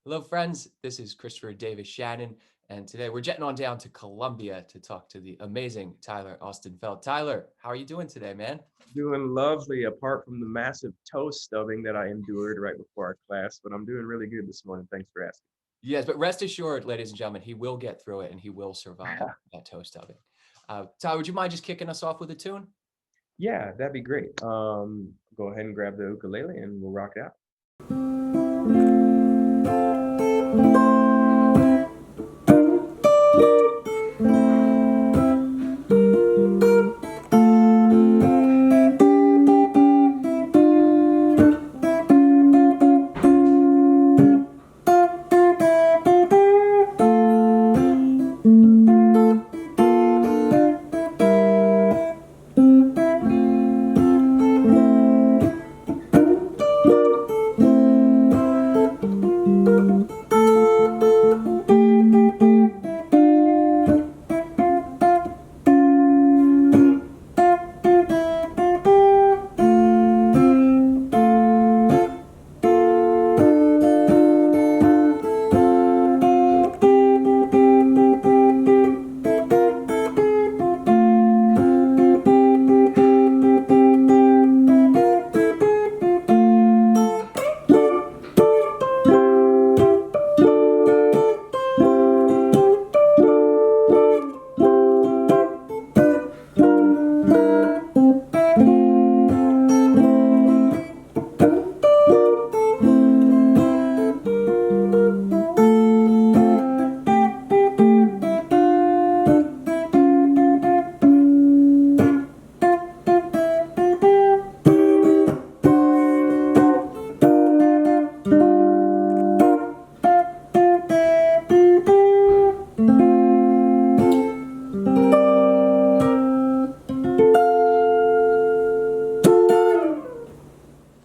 Hello, friends. This is Christopher Davis-Shannon, and today we're jetting on down to Colombia to talk to the amazing Tyler Austenfeld. Tyler, how are you doing today, man? Doing lovely, apart from the massive toe stubbing that I endured right before our class, but I'm doing really good this morning. Thanks for asking. Yes, but rest assured, ladies and gentlemen, he will get through it and he will survive that toe stubbing. Tyler, would you mind just kicking us off with a tune? Yeah, that'd be great. Go ahead and grab the ukulele and we'll rock it out.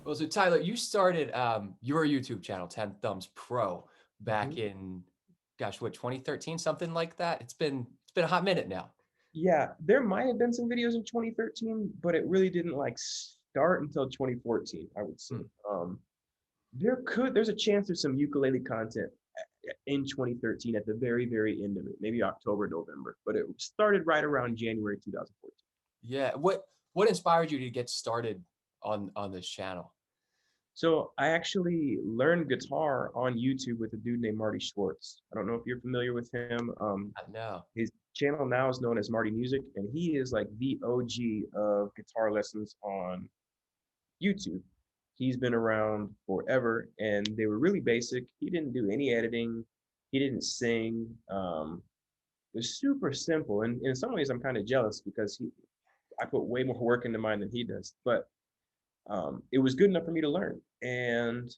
Well, so Tyler, you started your YouTube channel, 10 Thumbs Pro, back Mhm. in, gosh, what, 2013, something like that? It's been a hot minute now. Yeah, there might have been some videos in 2013, but it really didn't like start until 2014, I would say. Hmm. Um, there's a chance there's some ukulele content in 2013 at the very, very end of it, maybe October, November, but it started right around January 2014. Yeah. What inspired you to get started on this channel? So I actually learned guitar on YouTube with a dude named Marty Schwartz. I don't know if you're familiar with him. No. His channel now is known as Marty Music, and he is like the OG of guitar lessons on YouTube. He's been around forever, and they were really basic. He didn't do any editing. He didn't sing. It was super simple, and in some ways, I'm kind of jealous because I put way more work into mine than he does. But it was good enough for me to learn, and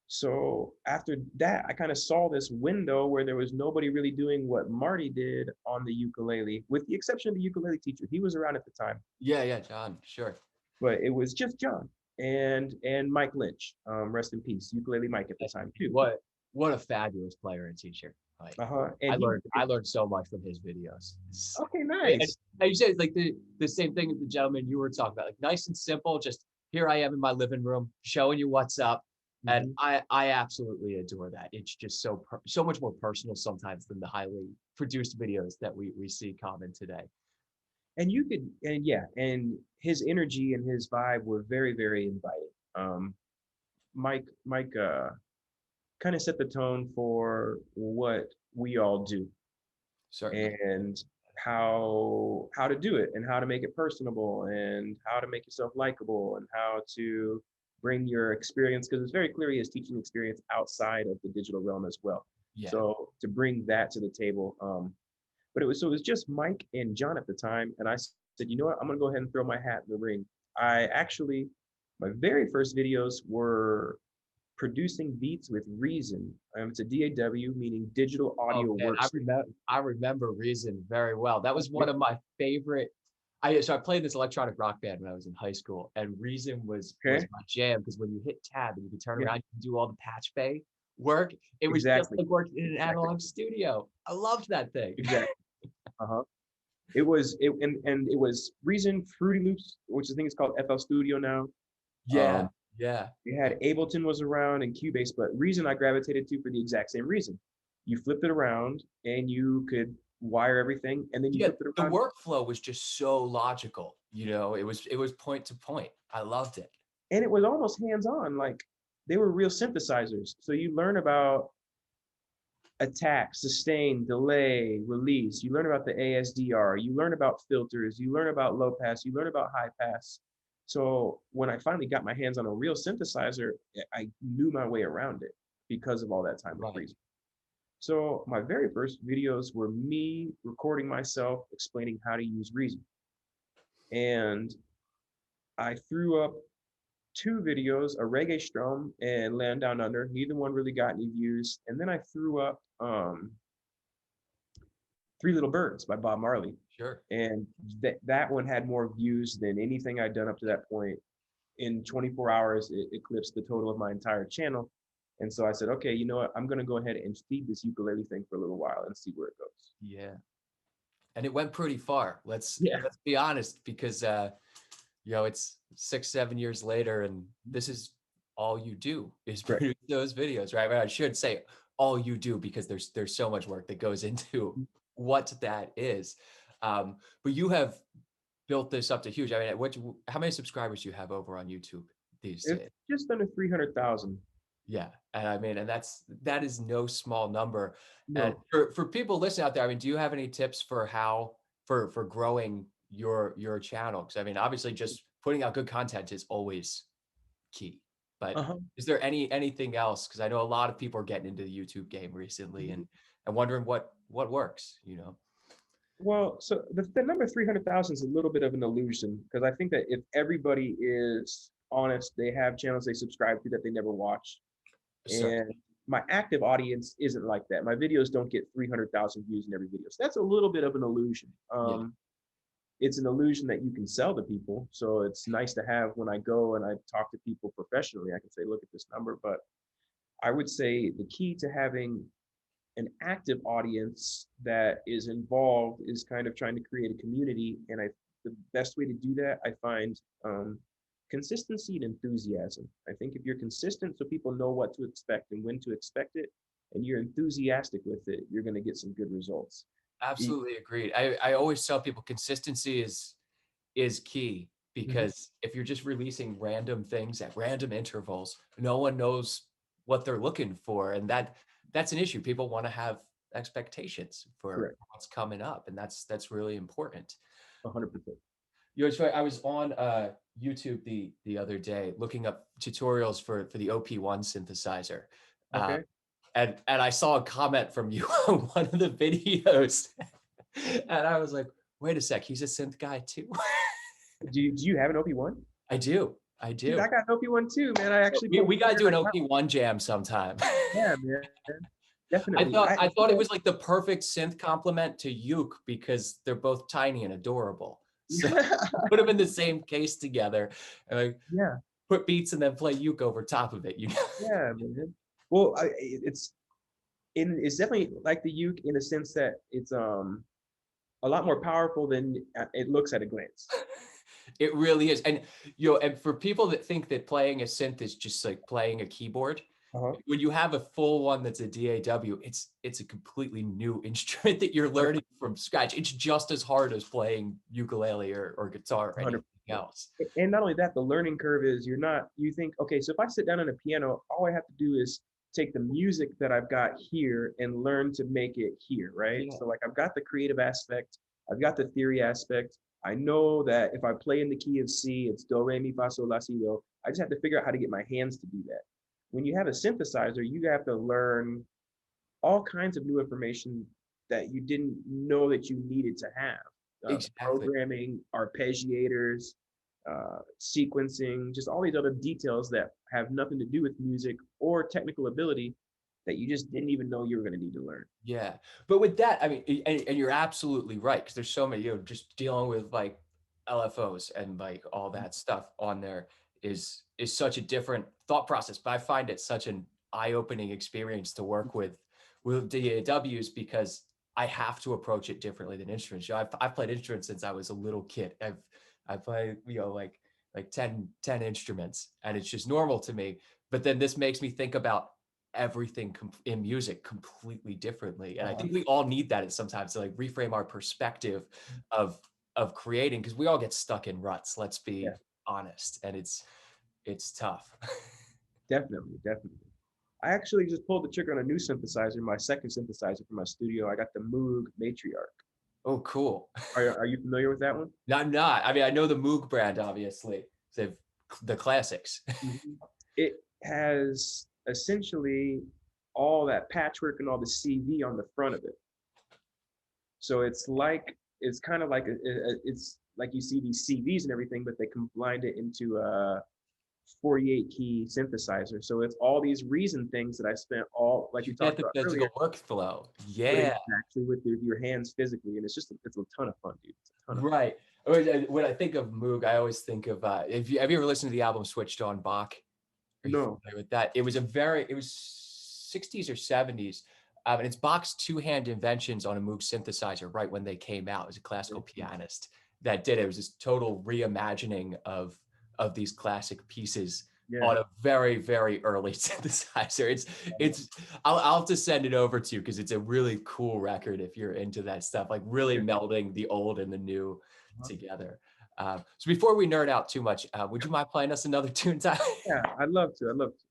so after that, I kind of saw this window where there was nobody really doing what Marty did on the ukulele, with the exception of the ukulele teacher. He was around at the time, Yeah, yeah, John, sure. but it was just John and Mike Lynch, rest in peace, ukulele Mike at the That's time too. what a fabulous player and teacher. Like Uh-huh. And I he, learned so much from his videos. okay, And nice. you said like the same thing with the gentleman you were talking about, like nice and simple. Just here I am in my living room showing you what's up, and Mhm. I absolutely adore that. It's just so much more personal sometimes than the highly produced videos that we see common today. And you could, and yeah, and his energy and his vibe were very, very inviting. Mike kind of set the tone for what we all do Certainly. and how to do it and how to make it personable and how to make yourself likable and how to bring your experience, because it's very clear he has teaching experience outside of the digital realm as well. Yeah. So to bring that to the table, but it was just Mike and John at the time, and I said, you know what, I'm gonna go ahead and throw my hat in the ring. I actually, my very first videos were producing beats with Reason. It's a DAW, meaning digital Oh audio man, workstation. I remember Reason very well. That was one Okay. of my favorite. I played this electronic rock band when I was in high school, and Reason was Okay. my jam because when you hit tab and you could turn Yeah. around, you can do all the patch bay work. It was just Exactly. like working in an Exactly. analog studio. I loved that thing. Exactly. Uh-huh. And it was Reason, Fruity Loops, which I think is called FL Studio now. Yeah. Yeah. You had Ableton was around and Cubase, but reason I gravitated to for the exact same reason. You flipped it around and you could wire everything, and then you Yeah, flipped it the around. workflow was just so logical, it was point to point. I loved it. And it was almost hands-on. Like they were real synthesizers. So you learn about attack, sustain, delay, release. You learn about the ASDR. You learn about filters. You learn about low pass. You learn about high pass. So when I finally got my hands on a real synthesizer, I knew my way around it because of all that time with Right. Reason. So my very first videos were me recording myself explaining how to use Reason. And I threw up two videos, a reggae strum and Land Down Under. Neither one really got any views. And then I threw up Three Little Birds by Bob Marley. Sure. And that one had more views than anything I'd done up to that point. In 24 hours, it eclipsed the total of my entire channel. And so I said, okay, you know what? I'm going to go ahead and feed this ukulele thing for a little while and see where it goes. Yeah. And it went pretty far. Let's Yeah, let's be honest, because it's 6, 7 years later, and this is all you do is correct. produce those videos, right? But I should say all you do, because there's so much work that goes into what that is. But you have built this up to huge. I mean, how many subscribers do you have over on YouTube these It's days? just under 300,000. Yeah, and I mean, and that is no small number. And No. for people listening out there, I mean, do you have any tips for how for growing your channel? Because I mean, obviously, just putting out good content is always key. But Uh-huh. is there anything else? Because I know a lot of people are getting into the YouTube game recently, and wondering what works. Well, so the number 300,000 is a little bit of an illusion because I think that if everybody is honest, they have channels they subscribe to that they never watch. Certainly, And my active audience isn't like that. My videos don't get 300,000 views in every video. So that's a little bit of an illusion. yeah, It's an illusion that you can sell to people. So it's nice to have when I go and I talk to people professionally, I can say, look at this number. But I would say the key to having an active audience that is involved is kind of trying to create a community. And the best way to do that, I find consistency and enthusiasm. I think if you're consistent so people know what to expect and when to expect it, and you're enthusiastic with it, you're going to get some good results. absolutely agreed. I always tell people consistency is key, Mhm. because if you're just releasing random things at random intervals, no one knows what they're looking for, and that's an issue. People want to have expectations for Correct. what's coming up, and that's really important. 100%. It's funny, I was on YouTube the other day looking up tutorials for the OP1 synthesizer. Uh, Okay. and I saw a comment from you on one of the videos, and I was like, wait a sec, he's a synth guy too. Do you have an OP1? I do. I Dude, I do. got an OP1 too, man. I actually We pulled the gotta trigger do and an I got one. OP1 jam sometime. Yeah, man. I Definitely. thought I I you thought it know, was like the perfect synth complement to uke, because they're both tiny and adorable. So put them in the same case together, and like yeah, put beats and then play uke over top of it. yeah, man. Well, it's definitely like the uke in a sense that it's a lot more powerful than it looks at a glance. It really is. And and for people that think that playing a synth is just like playing a keyboard, Uh-huh. when you have a full one that's a DAW, it's a completely new instrument that you're learning from scratch. It's just as hard as playing ukulele or guitar or anything 100%. else. And not only that, the learning curve is you think, okay, so if I sit down on a piano, all I have to do is take the music that I've got here and learn to make it here, right? Yeah, So like I've got the creative aspect, I've got the theory aspect. I know that if I play in the key of C, it's do, re, mi, fa, sol, la, si, do. I just have to figure out how to get my hands to do that. When you have a synthesizer, you have to learn all kinds of new information that you didn't know that you needed to have. exactly. Programming, arpeggiators, sequencing, just all these other details that have nothing to do with music or technical ability that you just didn't even know you were going to need to learn. Yeah. But with that, I mean, and you're absolutely right, because there's so many, just dealing with like LFOs and like all that stuff on there is such a different thought process. But I find it such an eye-opening experience to work with DAWs, because I have to approach it differently than instruments. I've played instruments since I was a little kid. I play, like like 10 instruments, and it's just normal to me. But then this makes me think about everything in music completely differently. And I Uh-huh. think we all need that at sometimes to like reframe our perspective of creating, because we all get stuck in ruts, let's Yeah, be honest. And it's tough. definitely, definitely. I actually just pulled the trigger on a new synthesizer, my second synthesizer for my studio. I got the Moog Matriarch. Oh, cool. Are you familiar with that one? No, I'm not. I mean, I know the Moog brand, obviously. They've the classics. Mhm. It has essentially all that patchwork and all the CV on the front of it. So it's kind of like it's like you see these CVs and everything, but they combined it into a 48 key synthesizer. So it's all these reason things that I spent all like You we get talked the about physical earlier, workflow. putting Yeah. actually with your hands physically, and it's a ton of fun, dude. It's a ton of Right. When I think of Moog, I always think of have you ever listened to the album Switched on Bach? Are you no. familiar with that? It was 60s or 70s. And it's Bach's two-hand inventions on a Moog synthesizer right when they came out. It was a classical pianist that did it. It was this total reimagining of these classic pieces Yeah. on a very, very early synthesizer. It's I'll have to send it over to you because it's a really cool record if you're into that stuff, like really Yeah. melding the old and the new Uh-huh. together. So before we nerd out too much, would you mind playing us another tune, Tyler? Yeah, I'd love to. I'd love to.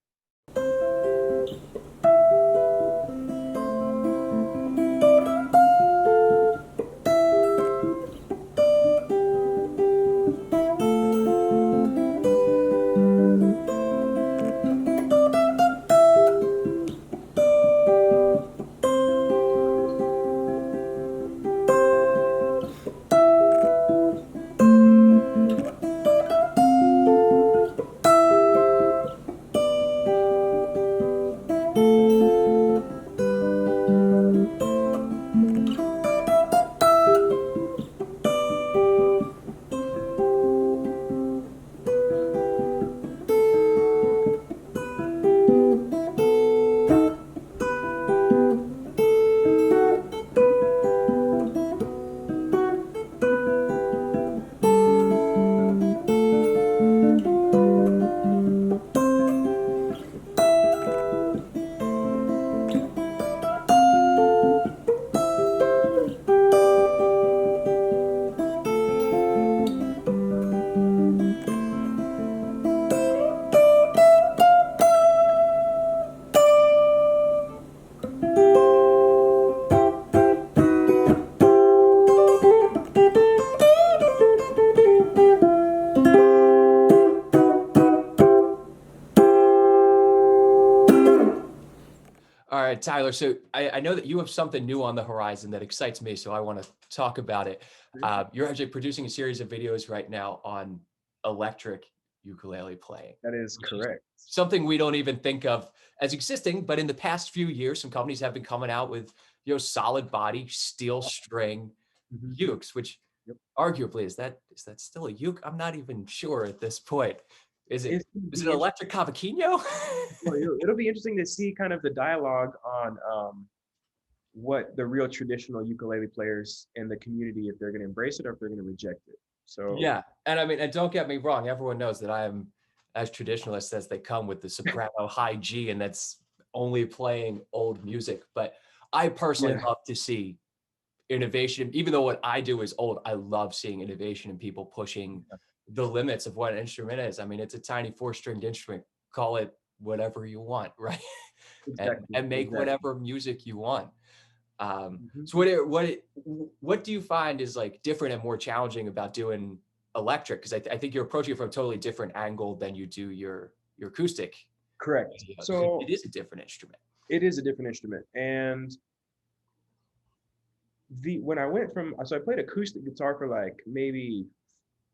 All right, Tyler. So I know that you have something new on the horizon that excites me, so I want to talk about it. You're actually producing a series of videos right now on electric ukulele playing, That is which is correct. something we don't even think of as existing. But in the past few years, some companies have been coming out with solid body steel string Mhm. ukes, which Yep. arguably is that still a uke? I'm not even sure at this point. Is it It's gonna is it be an interesting. electric cavaquinho? Well, it'll be interesting to see kind of the dialogue on what the real traditional ukulele players in the community, if they're going to embrace it or if they're going to reject it. So Yeah, and I mean, and don't get me wrong, everyone knows that I am as traditionalist as they come with the soprano high G, and that's only playing old music. But I personally yeah, love to see innovation, even though what I do is old. I love seeing innovation and people pushing the limits of what an instrument is. I mean, it's a tiny four-stringed instrument. Call it whatever you want, right? exactly, And make exactly. whatever music you want. Hmm. So what do you find is like different and more challenging about doing electric? Because I think you're approaching it from a totally different angle than you do your acoustic Correct. videos. It So is a different instrument. it is a different instrument, and the when I went from so I played acoustic guitar for like maybe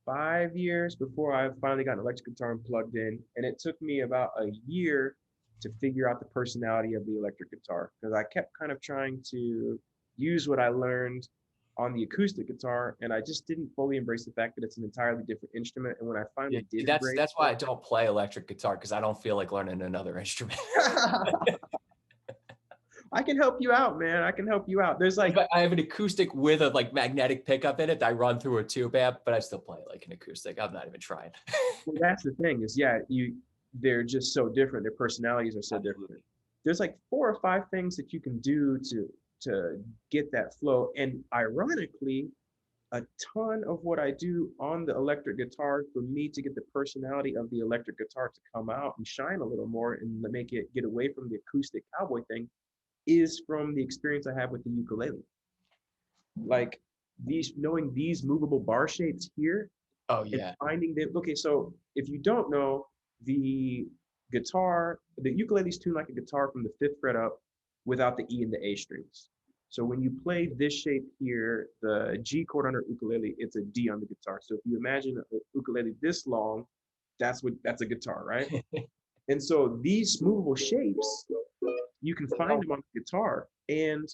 5 years before I finally got an electric guitar and plugged in, and it took me about a year to figure out the personality of the electric guitar because I kept kind of trying to use what I learned on the acoustic guitar, and I just didn't fully embrace the fact that it's an entirely different instrument. And when I Yeah, finally did see, embrace that's why it, I don't play electric guitar because I don't feel like learning another instrument. I I can help you out, man. I can help you out. There's like, I have an acoustic with a like magnetic pickup in it that I run through a tube amp, but I still play it like an acoustic. I'm not even trying. well, that's the thing is, yeah, they're just so different. Their personalities are so different. Absolutely. There's like 4 or 5 things that you can do to get that flow. And ironically, a ton of what I do on the electric guitar for me to get the personality of the electric guitar to come out and shine a little more and make it get away from the acoustic cowboy thing is from the experience I have with the ukulele. Like these, knowing these movable bar shapes here Oh and yeah. finding them. Okay, so if you don't know, the the ukulele is tuned like a guitar from the fifth fret up without the E and the A strings. So when you play this shape here, the G chord on our ukulele, it's a D on the guitar. So if you imagine a ukulele this long, that's a guitar, right? And so these movable shapes, you can find them on the guitar, and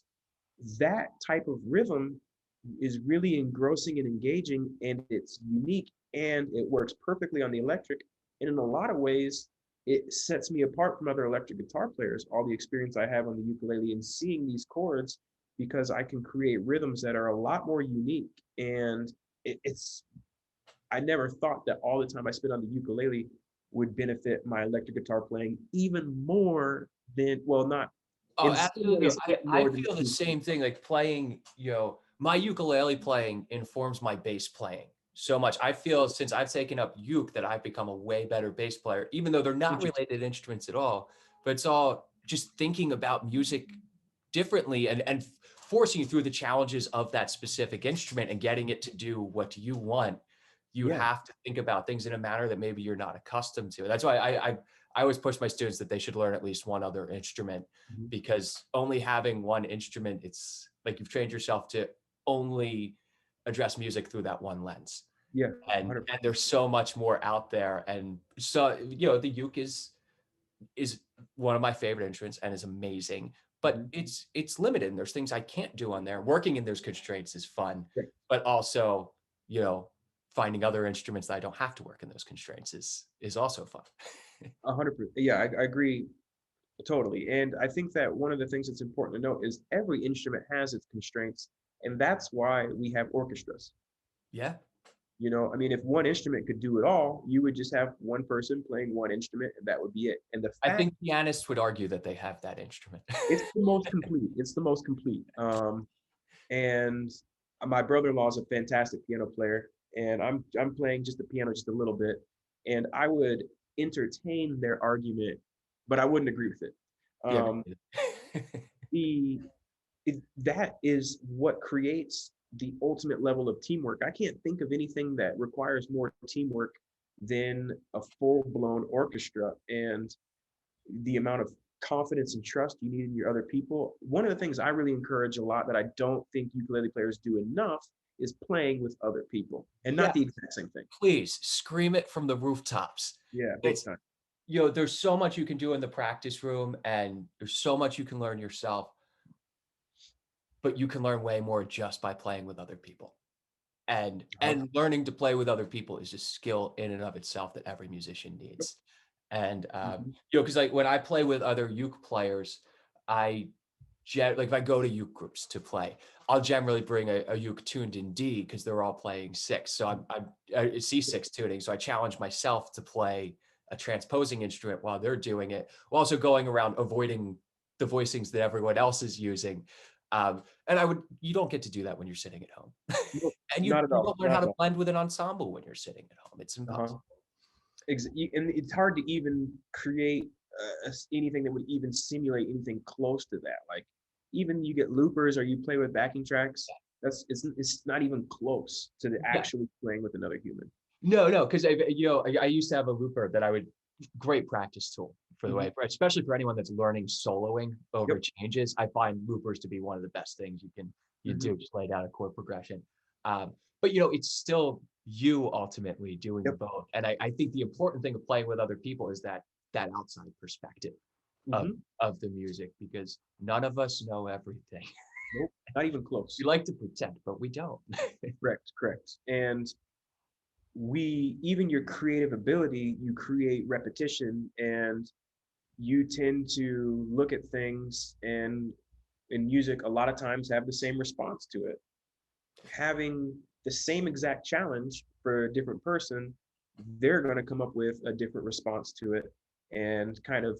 that type of rhythm is really engrossing and engaging, and it's unique, and it works perfectly on the electric. And in a lot of ways, it sets me apart from other electric guitar players, all the experience I have on the ukulele and seeing these chords, because I can create rhythms that are a lot more unique. And it's, I never thought that all the time I spent on the ukulele would benefit my electric guitar playing even more than, well, not Oh, in some absolutely. No, ways, I more than feel the the same thing. Like playing, my ukulele playing informs my bass playing so much. I feel since I've taken up uke that I've become a way better bass player, even though they're not acoustic. related instruments at all. But it's all just thinking about music differently and forcing you through the challenges of that specific instrument and getting it to do what you want. You Yeah. have to think about things in a manner that maybe you're not accustomed to. That's why I always push my students that they should learn at least one other instrument, Mhm. because only having one instrument, it's like you've trained yourself to only address music through that one lens. Yeah, And 100%. there's so much more out there. And so, the uke is one of my favorite instruments and is amazing, but Mhm. it's limited and there's things I can't do on there. Working in those constraints is fun, Yeah, but also, you know, finding other instruments that I don't have to work in those constraints is also fun. 100%. Yeah, I agree totally. And I think that one of the things that's important to note is every instrument has its constraints, and that's why we have orchestras. Yeah. I mean, if one instrument could do it all, you would just have one person playing one instrument, and that would be it. And the I fact think pianists would argue that they have that instrument. it's the most complete. It's the most complete. And my brother-in-law is a fantastic piano player, and I'm playing just the piano just a little bit, and I would entertain their argument, but I wouldn't agree with it. Yeah. Me Um, neither. the that is what creates the ultimate level of teamwork. I can't think of anything that requires more teamwork than a full-blown orchestra, and the amount of confidence and trust you need in your other people. One of the things I really encourage a lot that I don't think ukulele players do enough is playing with other people, and not Yeah, the exact same thing. please scream it from the rooftops. Yeah, big It's, time. there's so much you can do in the practice room and there's so much you can learn yourself, but you can learn way more just by playing with other people. Uh-huh. And learning to play with other people is a skill in and of itself that every musician Yep. needs. And Mhm. because like when I play with other uke players, I like if I go to uke groups to play, I'll generally bring a uke tuned in D because they're all playing six. So I C6 tuning. So I challenge myself to play a transposing instrument while they're doing it, while also going around avoiding the voicings that everyone else is using. And you don't get to do that when you're sitting at home. Nope, And not at you all. don't learn Not how at to all. blend with an ensemble when you're sitting at home. It's Uh-huh. impossible. And it's hard to even create anything that would even simulate anything close to that. Like even you get loopers or you play with backing tracks. It's not even close to the Yeah. actually playing with another human. No, no, because I used to have a looper that I would great practice tool for the Mhm. way, especially for anyone that's learning soloing over Yep. changes. I find loopers to be one of the best things you Mhm. do. Just lay down a chord progression. But it's still you ultimately doing the Yep. both. And I think the important thing of playing with other people is that outside perspective of Mhm. of the music, because none of us know everything. Nope. Not even We close. like to pretend, but we don't. Correct. Correct. And even your creative ability, you create repetition, and you tend to look at things and in music a lot of times have the same response to it. Having the same exact challenge for a different person, they're going to come up with a different response to it, and kind of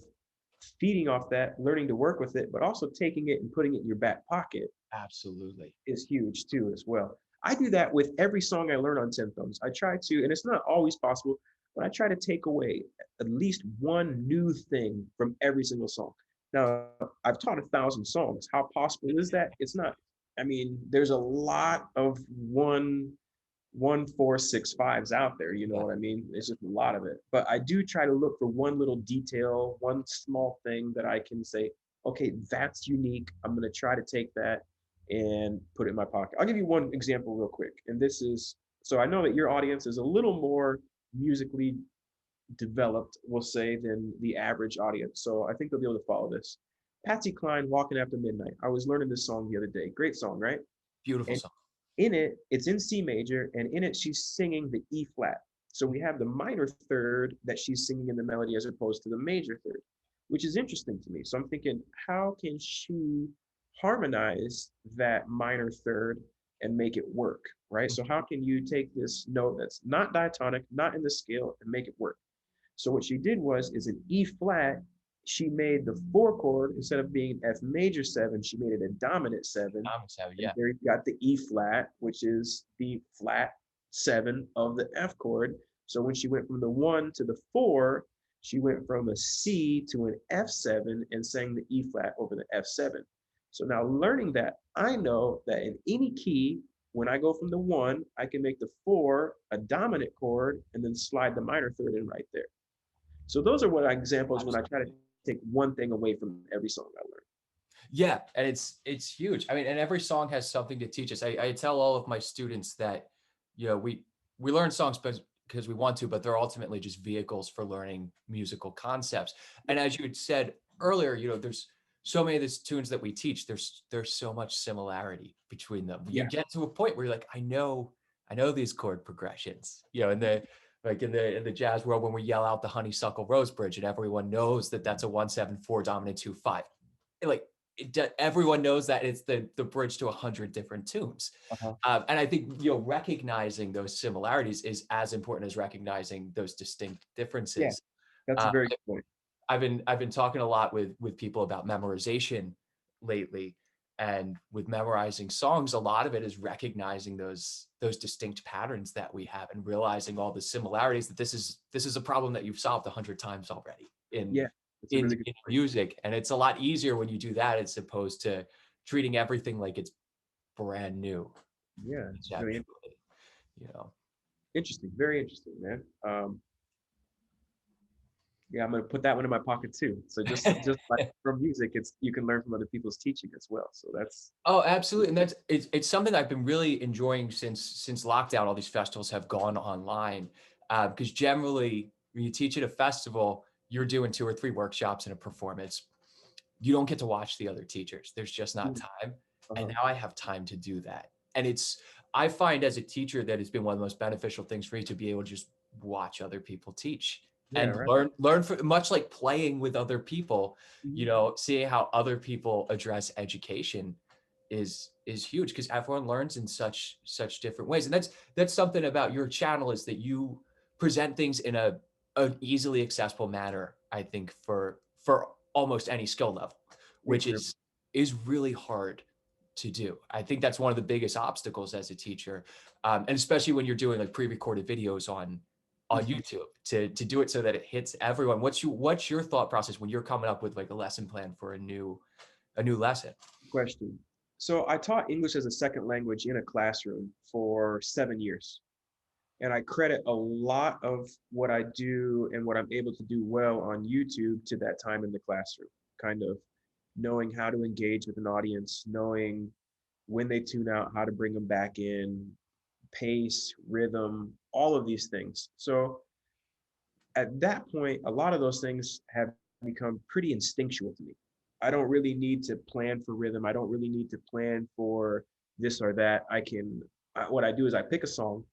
feeding off that, learning to work with it, but also taking it and putting it in your back pocket Absolutely. is huge too as well. I do that with every song I learn on symptoms. I try to, and it's not always possible, but I try to take away at least one new thing from every single song. Now, I've taught 1,000 songs. How possible is that? It's not. I mean, there's a lot of one, four, six, fives out there. You know Yeah. what I mean? There's just a lot of it. But I do try to look for one little detail, one small thing that I can say, okay, that's unique. I'm gonna try to take that and put it in my pocket. I'll give you one example real quick. And this is, so I know that your audience is a little more musically developed, we'll say, than the average audience. So I think they'll be able to follow this. Patsy Cline, Walking After Midnight. I was learning this song the other day. Great song, right? Beautiful And song. in it, it's in C major, and in it, she's singing the E flat. So we have the minor third that she's singing in the melody as opposed to the major third, which is interesting to me. So I'm thinking, how can she harmonize that minor third and make it work, right? So how can you take this note that's not diatonic, not in the scale, and make it work? So what she did was, is an E flat, she made the four chord, instead of being F major seven, she made it a dominant seven. And Yeah. there you got the E flat, which is the flat seven of the F chord. So when she went from the one to the four, she went from a C to an F7 and sang the E flat over the F7. So now learning that, I know that in any key, when I go from the one, I can make the four a dominant chord and then slide the minor third in right there. So those are what examples when I try to Absolutely. take one thing away from every song I learn. Yeah, and it's huge. I mean, and every song has something to teach us. I tell all of my students that, we learn songs because we want to, but they're ultimately just vehicles for learning musical concepts. Yeah, And as you had said earlier, there's so many of these tunes that we teach. There's so much similarity between them. You yeah, get to a point where you're like, I know these chord progressions. In the like in the jazz world, when we yell out the honeysuckle rose bridge, and everyone knows that that's a 1-7-4 dominant 2-5. Like everyone knows that it's the bridge to 100 different tunes. uh-huh. And I think recognizing those similarities is as important as recognizing those distinct Yeah. differences. That's a Uh, very good point. I've been talking a lot with people about memorization lately, and with memorizing songs, a lot of it is recognizing those distinct patterns that we have, and realizing all the similarities, that this is a problem that you've solved 100 times already in Yeah, that's a in really good in point. music, and it's a lot easier when you do that as opposed to treating everything like it's brand new Yeah, it's really conceptually, you know. interesting. Very interesting, man. Yeah, I'm gonna put that one in my pocket too. So just like from music, it's you can learn from other people's teaching as well. So that's Oh, absolutely, and it's something I've been really enjoying since lockdown. All these festivals have gone online, because generally, when you teach at a festival, you're doing 2 or 3 workshops and a performance. You don't get to watch the other teachers. There's just not mm, time, and uh-huh. now I have time to do that. And I find as a teacher that it's been one of the most beneficial things for me to be able to just watch other people teach Yeah, and right. learn for much like playing with other people, Mhm. seeing how other people address education is huge, because everyone learns in such different ways. And that's something about your channel, is that you present things in an easily accessible manner, I think, for almost any skill level, Me which too. is really hard to do. I think that's one of the biggest obstacles as a teacher, and especially when you're doing like pre-recorded videos on Mhm. YouTube, to do it so that it hits everyone. What's your thought process when you're coming up with like a lesson plan for a new lesson? Question. So I taught English as a second language in a classroom for 7 years. And I credit a lot of what I do and what I'm able to do well on YouTube to that time in the classroom, kind of knowing how to engage with an audience, knowing when they tune out, how to bring them back in, pace, rhythm, all of these things. So at that point, a lot of those things have become pretty instinctual to me. I don't really need to plan for rhythm. I don't really need to plan for this or that. What I do is I pick a song,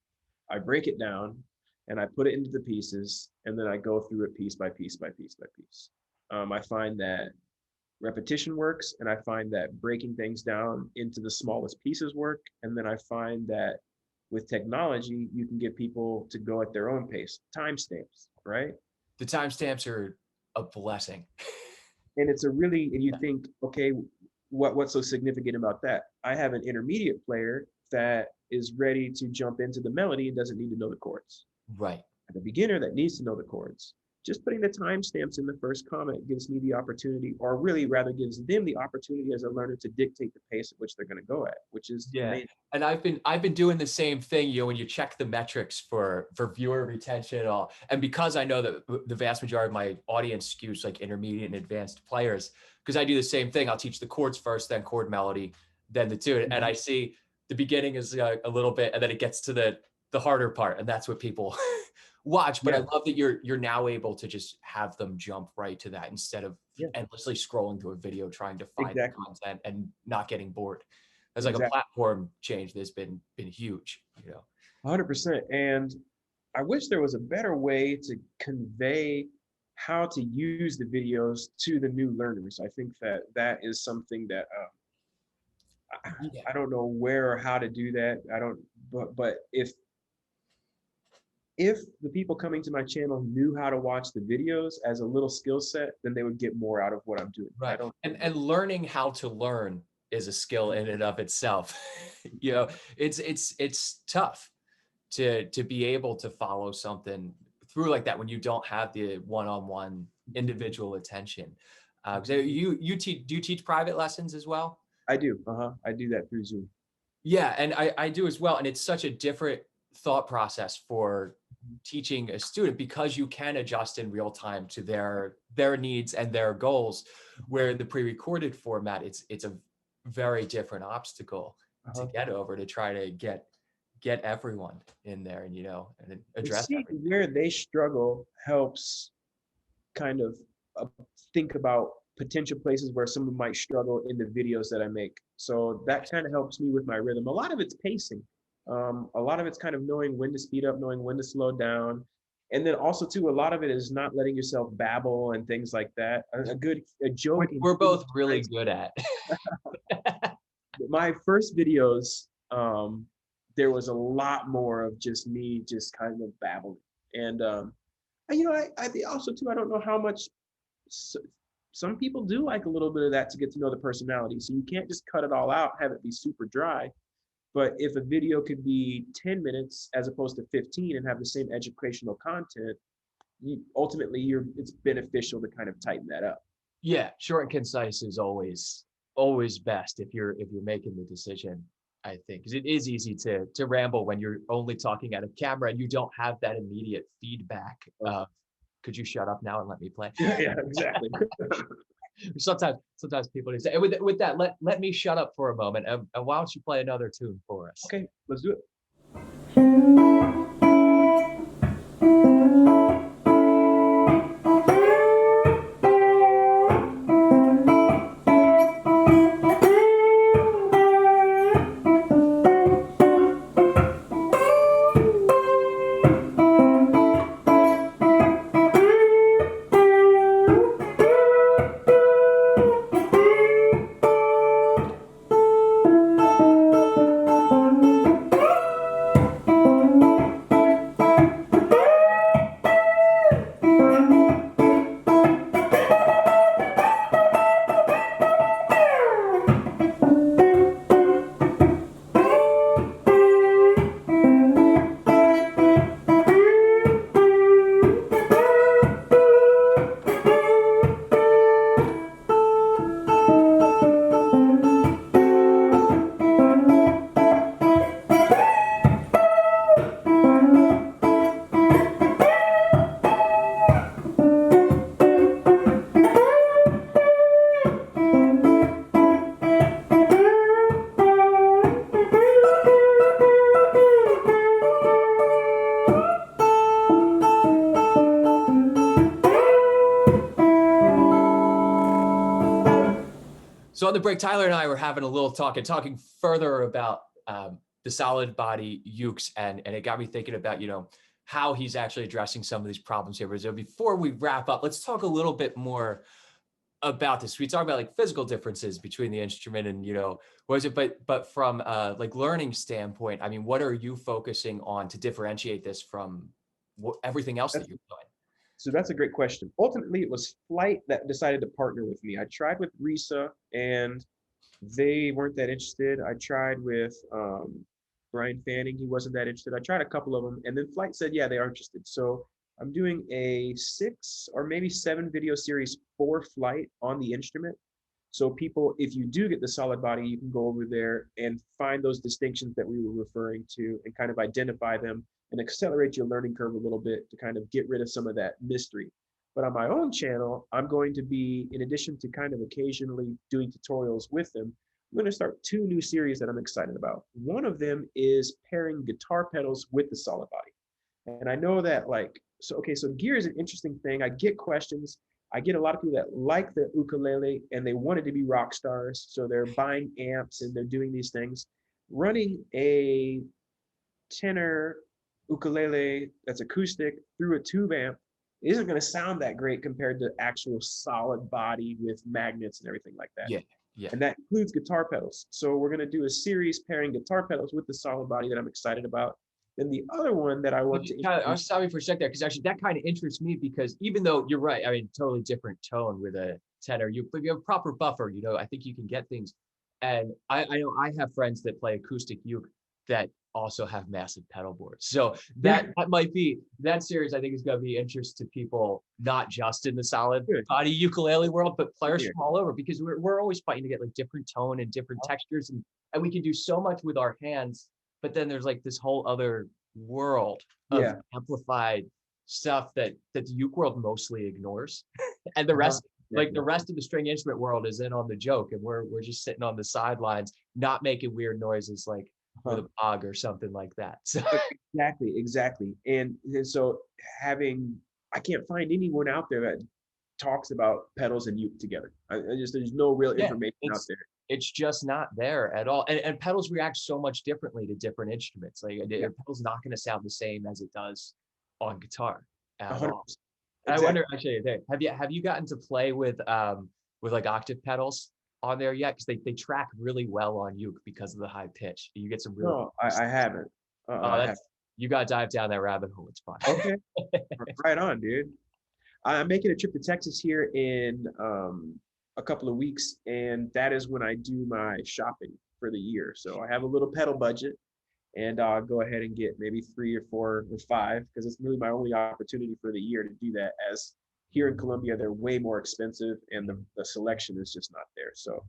I break it down, and I put it into the pieces, and then I go through it piece by piece by piece by piece. I find that repetition works, and I find that breaking things down into the smallest pieces work. And then I find that with technology, you can get people to go at their own pace. Timestamps, right? The timestamps are a blessing. And it's a really, and you think, okay, what's so significant about that? I have an intermediate player that is ready to jump into the melody and doesn't need to know the chords. Right. And a beginner that needs to know the chords. Just putting the timestamps in the first comment gives me the opportunity, or really rather gives them the opportunity as a learner to dictate the pace at which they're going to go at, which is Yeah. amazing. And I've been doing the same thing, when you check the metrics for viewer retention and all. And because I know that the vast majority of my audience skews like intermediate and advanced players, because I do the same thing. I'll teach the chords first, then chord melody, then the tune. And I see the beginning is a little bit, and then it gets to the harder part, and that's what people watch. But I Yeah, love that you're now able to just have them jump right to that instead of yeah, endlessly scrolling through a video trying to find the exactly, content and not getting bored. As like a exactly, platform change that's been huge, 100%. And I wish there was a better way to convey how to use the videos to the new learners. I think that that is something that I, Yeah. I don't know where or how to do that. I don't, but if the people coming to my channel knew how to watch the videos as a little skill set, then they would get more out of what I'm doing. I Right. don't. And learning how to learn is a skill in and of itself. It's tough to be able to follow something through like that when you don't have the one-on-one individual attention. So you teach do you teach private lessons as well? I do. I do that through Zoom. Yeah, and I do as well. And it's such a different thought process for teaching a student because you can adjust in real time to their needs and their goals. Where in the pre-recorded format, it's a very different obstacle to Uh-huh. get over to try to get everyone in there and and And address seeing everything. where they struggle helps kind of uh, think about potential places where someone might struggle in the videos that I make. So that kind of helps me with my rhythm. A lot of it's pacing. A lot of it's kind of knowing when to speed up, knowing when to slow down. And then also too, a lot of it is not letting yourself babble and things like that. A joke Which in we're both really 2 minutes. good at. My first videos, there was a lot more of just me just kind of babbling. And I also too, I don't know how much s- some people do like a little bit of that to get to know the personality. So you can't just cut it all out, have it be super dry. But if a video could be 10 minutes as opposed to 15 and have the same educational content, ultimately it's beneficial to kind of tighten that up. Yeah, short and concise is always best if you're making the decision, I think, because it is easy to ramble when you're only talking at a camera and you don't have that immediate feedback Uh, of, could you shut up now and let me play? yeah, exactly. Sometimes people do say, and with that, let me shut up for a moment, and why don't you play another tune for us? Okay, let's do it. So on the break, Tyler and I were having a little talk and talking further about the solid body ukes, and it got me thinking about how he's actually addressing some of these problems here. So before we wrap up, let's talk a little bit more about this. We talk about like physical differences between the instrument and, was it, but from like learning standpoint, I mean, what are you focusing on to differentiate this from everything else that That's, you're doing? so that's a great question. Ultimately, it was Flight that decided to partner with me. I tried with Risa and they weren't that interested. I tried with Brian Fanning. He wasn't that interested. I tried a couple of them, and then Flight said, yeah, they are interested. So I'm doing a 6 or maybe 7 video series for Flight on the instrument. So people, if you do get the solid body, you can go over there and find those distinctions that we were referring to and kind of identify them and accelerate your learning curve a little bit to kind of get rid of some of that mystery. But on my own channel, I'm going to be, in addition to kind of occasionally doing tutorials with them, I'm going to start 2 new series that I'm excited about. One of them is pairing guitar pedals with the solid body. And I know that like, so, okay, so gear is an interesting thing. I get questions. I get a lot of people that like the ukulele and they wanted to be rock stars. So they're buying amps and they're doing these things. Running a tenor ukulele that's acoustic through a tube amp isn't going to sound that great compared to actual solid body with magnets and everything like that. Yeah, yeah. And that includes guitar pedals. So we're going to do a series pairing guitar pedals with the solid body that I'm excited about. Then the other one that I want to I introduce. was sorry for a sec there because actually that kind of interests me because even though you're right, I mean, totally different tone with a tenor. But you have a proper buffer. I think you can get things. And I know I have friends that play acoustic uke that also have massive pedal boards. So Yeah, that might be that series. I think is going to be interest to people not just in the solid good. body ukulele world, but players Yeah. from all over because we're always fighting to get like different tone and different textures and we can do so much with our hands. But then there's like this whole other world of Yeah. amplified stuff that the uke world mostly ignores and the Uh-huh. rest like Exactly. the rest of the string instrument world is in on the joke and we're just sitting on the sidelines not making weird noises like with Uh-huh. a pog or something like that. So Exactly, exactly. And so having, I can't find anyone out there that talks about pedals and uke together. I just, there's no real yeah, information out it's there. it's just not there at all. And pedals react so much differently to different instruments. Like Yeah, a pedal's not going to sound the same as it does on guitar at all. 100%. And I Exactly. wonder actually, have you gotten to play with like octave pedals on there yet? Because they track really well on uke because of the high pitch. You get some really No, I haven't. oh I haven't. that's you gotta dive down that rabbit hole. It's fun. Okay, right on, dude. I'm making a trip to Texas here in a couple of weeks, and that is when I do my shopping for the year. So I have a little pedal budget, and I'll go ahead and get maybe 3 or 4 or 5 because it's really my only opportunity for the year to do that. As here in Colombia, they're way more expensive, and the selection is just not there. So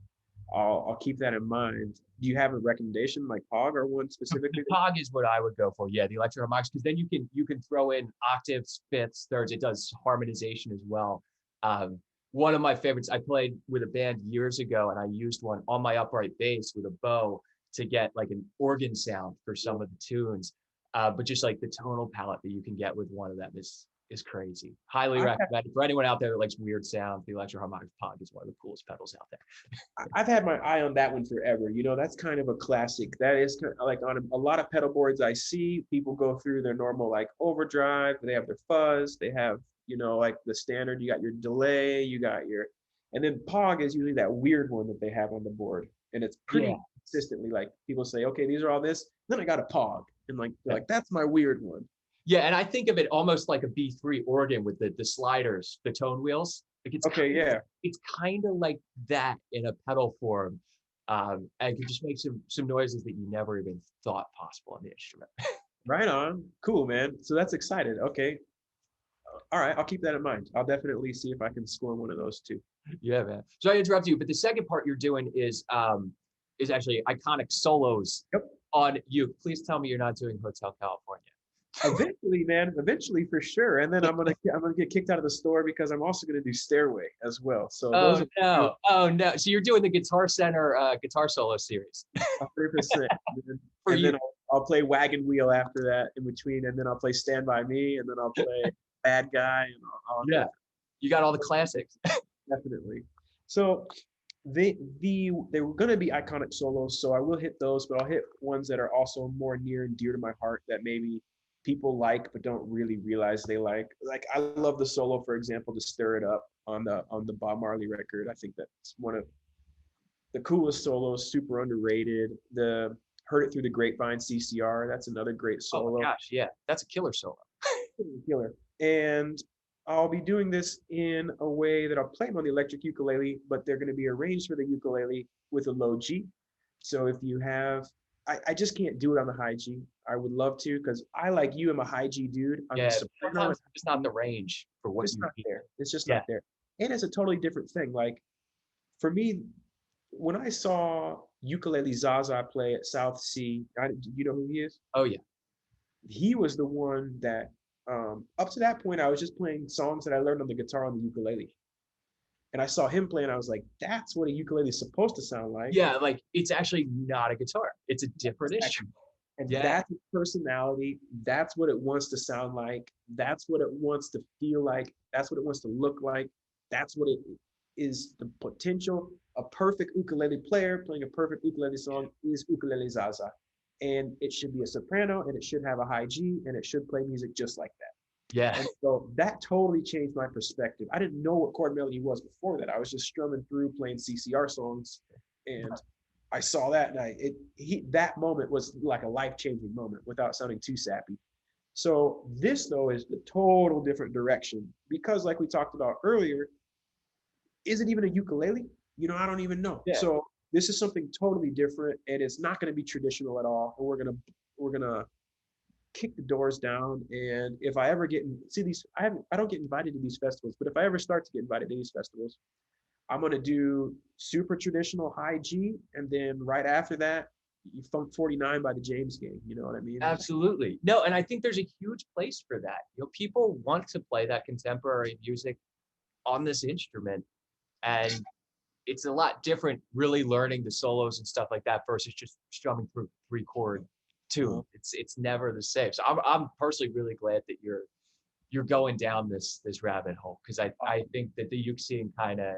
I'll keep that in mind. Do you have a recommendation like Pog or one The specifically? Pog is what I would go for. Yeah, the electro harmonics, because then you can throw in octaves, fifths, thirds. It does harmonization as well. Um, one of my favorites. I played with a band years ago, and I used one on my upright bass with a bow to get like an organ sound for some of the tunes. But just like the tonal palette that you can get with one of them is crazy. Highly I've recommended for anyone out there that likes weird sound. The electro harmonic Pog is one of the coolest pedals out there. I've had my eye on that one forever. You know, that's kind of a classic. That is kind of like on a lot of pedal boards I see people go through their normal like overdrive, they have their fuzz, they have, like the standard, you got your delay, you got your, and then Pog is usually that weird one that they have on the board. And it's Yeah. pretty consistently like people say, okay, these are all this. Then I got a Pog. And like, they're like, that's my weird one. Yeah, and I think of it almost like a B3 organ with the sliders, the tone wheels. Like Okay, yeah. it's kind of like that in a pedal form, and can just make some noises that you never even thought possible on the instrument. Right on. Cool, man. So that's excited. Okay. All right. I'll keep that in mind. I'll definitely see if I can score one of those too. Yeah, man. So I interrupt you, but the second part you're doing is actually iconic solos Yep. on you. Please tell me you're not doing Hotel California. Eventually, man, eventually for sure. And then I'm gonna get kicked out of the store because I'm also gonna do Stairway as well. So those Oh are no! Oh no! So you're doing the Guitar Center guitar solo series 100%. for And you. then I'll play Wagon Wheel after that in between, and then I'll play Stand By Me, and then I'll play Bad Guy, and I'll Yeah, you got all the classics. definitely. So they were gonna be iconic solos, so I will hit those, but I'll hit ones that are also more near and dear to my heart that maybe people like but don't really realize they like. Like I love the solo, for example, to Stir It Up. on the Bob Marley record. I think that's one of the coolest solos, super underrated. The Heard It Through the Grapevine CCR, that's another great Oh my solo. gosh, yeah, that's a killer solo. Killer. And I'll be doing this in a way that I'll play them on the electric ukulele, but they're going to be arranged for the ukulele with a low G. So if you have, I just can't do it on the high G. I would love to because I, like you, am a high G dude. I'm a Yeah, soprano. sometimes it's not the range for what It's you not need. there. It's just Yeah. not there. And it's a totally different thing. Like for me, when I saw Ukulele Zaza play at South Sea, do you know who he is? Oh yeah. He was the one that up to that point I was just playing songs that I learned on the guitar on the ukulele. And I saw him play and I was like, that's what a ukulele is supposed to sound like. Yeah, like it's actually not a guitar. It's a different Exactly. instrument. And Yeah. that's its personality. That's what it wants to sound like. That's what it wants to feel like. That's what it wants to look like. That's what it is, the potential. A perfect ukulele player playing a perfect ukulele song is Ukulele Zaza. And it should be a soprano and it should have a high G and it should play music just like that. Yeah. And so that totally changed my perspective. I didn't know what chord melody was before that. I was just strumming through playing CCR songs, and I saw that, and that moment was like a life-changing moment without sounding too sappy. So this though is the total different direction because, like we talked about earlier, is it even a ukulele? I don't even know. Yeah. So this is something totally different, and it's not going to be traditional at all. And we're gonna kick the doors down. And if I ever see these, I don't get invited to these festivals, but if I ever start to get invited to these festivals, I'm gonna do super traditional high G, and then right after that, you Funk 49 by the James Gang. You know what I mean? Absolutely. No, and I think there's a huge place for that. People want to play that contemporary music on this instrument, and it's a lot different really learning the solos and stuff like that versus just strumming through three chord tune. It's never the same. So I'm personally really glad that you're going down this rabbit hole because I think that the uke scene kind of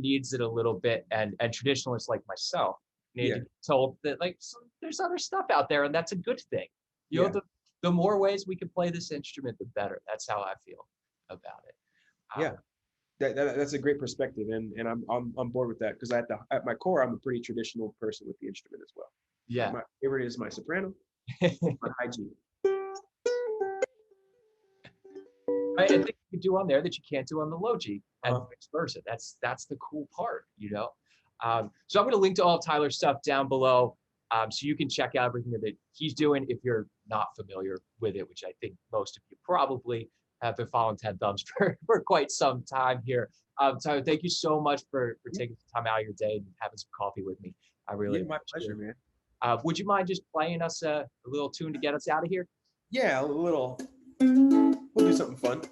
needs it a little bit, and traditionalists like myself need to be told that like there's other stuff out there and that's a good thing. The more ways we can play this instrument, the better. That's how I feel about it. Yeah. That's a great perspective, and I'm on board with that because at my core, I'm a pretty traditional person with the instrument as well. Yeah. My favorite is my soprano, my high G. Right, and things you can do on there that you can't do on the low G, and vice versa. That's the cool part. So I'm going to link to all Tyler's stuff down below, so you can check out everything that he's doing if you're not familiar with it, which I think most of you probably have been following 10 Thumbs for quite some time here. Tyler, thank you so much for taking some time out of your day and having some coffee with me. I really my pleasure, man. Would you mind just playing us a little tune to get us out of here? Yeah, a little. We'll do something fun.